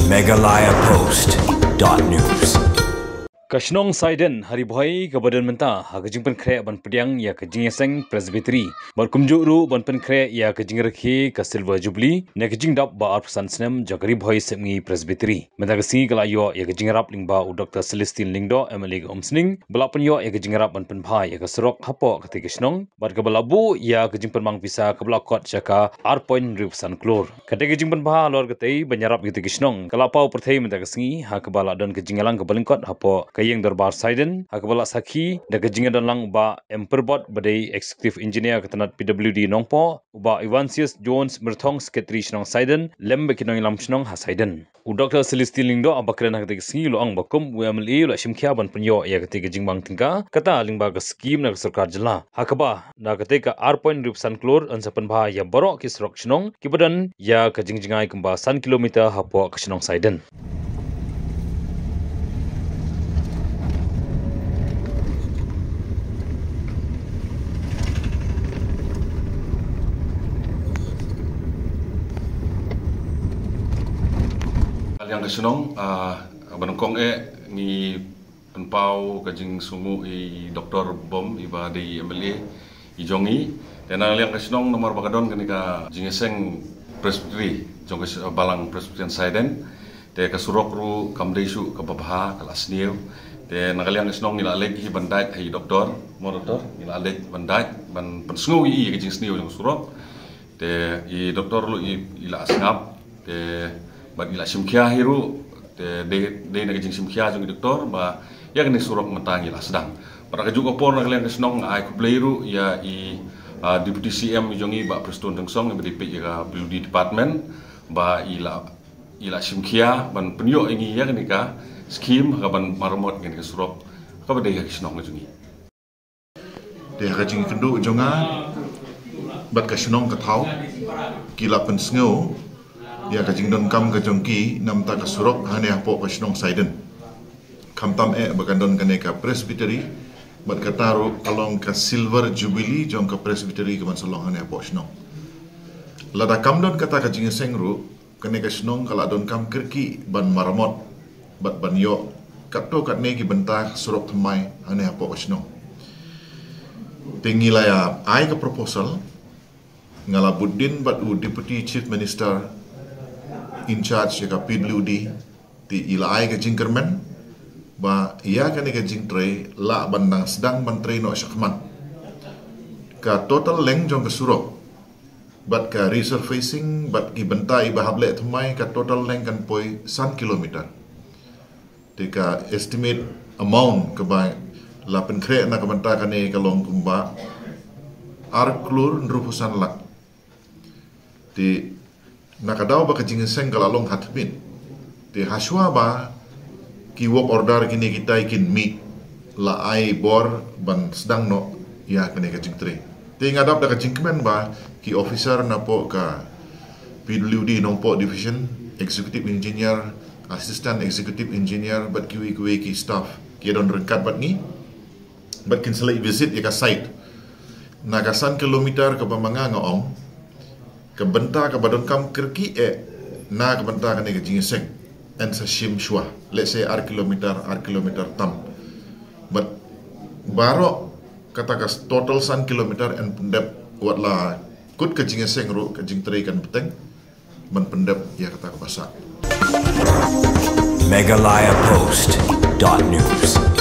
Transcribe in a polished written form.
megalayapost.news. Kashnong Saiden hari boy ke badan mentah hagajing pen kre ban pediang ya kajing seng presbytery berkumjuk ru ban pen kre ya kajing rekhi ka silver jubilee ne kajing dap ba arsan snem jagari boy semgi presbytery mentagasi kalayo ya kajing rap lingba u Dr. Celestine Lingdo MLA Omsning belapan yo ya kajing rap ban pen bhai ya kasrok hapo kati kashnong bar ka balabu ya kajing pen mang pisa ka blakot chaka R.Rip san klor kate kajing pen bha lor kate banyarap kati kashnong kalapau perthai mentagasi ha ka bala don kajing alang ka balingkot hapo kayeng darbar Saiden hakabala sakhi da kajinga dalang ba emperbot badai executive engineer katanat PWD nongpo ba Ivansius Jones Merthong secretary shnong Saiden lembe kinong lam shnong ha Saiden u Dr. Celestine Lingdo abakren hakte si lo ang bakum UMLE lo shimkhia ban punyo ya kate kajing bang tingka kata lingba ka scheme na sarkar jala hakaba na kate ka R.Rip san klor ansapan bha ya borok kisrok shnong kibadan ya kajing jingai kumba san kilometer hapo kashnong Saiden. Yang kesenong, benengkong ni penpau kajing sungu Dr. Bom iba di MLA ijongi dan yang kesenong nomor bagadon kenika jingeseng presbytery jong balang presbyterian Saiden de kasurok ru kamdesu kababha kelas niu dan yang kesenong nilalek hi bandai hi doktor nilalek bandai ban pensungu kajing sniu jong surok de i doktor lu ila asngap de bagi la simkia hiru de na kajing simkia jong doktor ba ya kene surok mentangi la sedang para kaju opor na kalian kesnong ai kubleiru ya deputy CM jongi ba preston tengsong yang berdipik ya di department ba ila simkia ban penyo ingi ya kene ka skim ka ban marmot kene surok ka bade ya kesnong jongi de kajing kendu jonga bat kesnong kathau kila pensngeu ya kajing don kam kajongki nam ta kasurok hane apo kasnong Saiden kam tam bagandon kane ka presbytery bat kataru along ka silver jubilee jong ka presbytery ka mansolong hane apo snong lada kam don kata kajing sengru kane kasnong kala don kam kirki ban maramot bat ban yo katto katne ki benta surok thamai hane apo kasnong tingilaya ai ka proposal ngala buddin bat u deputy chief minister in charge ya PWD ti ilai ke jingkermen ba ia kan ke jingtre la bandang sedang menteri no syakman ka total leng jong ke surok bat ka resurfacing bat ki bentai bahable thmai ka total leng kan poi 1 kilometer ti ka estimate amount ke ba la penkre na ka benta kan ka long kumba arklur nrupusan lak ti nakadaw ba kajing seng kalalong hatmin ti haswa ba ki work order kini kita ikin meet la ai bor ban sedang no ya kene kajing tre ti ngadap da kajing kemen ba ki officer na po ka PWD nompo division executive engineer assistant executive engineer bat ki staff ki don rengkat bat ni bat kin selai visit ya ka site nagasan kilometer ke pamanga ngaong kebenta ke badon kam kirki na kebenta kan ke jingseng en sa shim shwa let's say kilometer tam but baro kata kas total 1 kilometer en pendep wat la kut ke jingseng ru ke jing tri kan beteng men pendep ya kata ke basa megalayapost.news.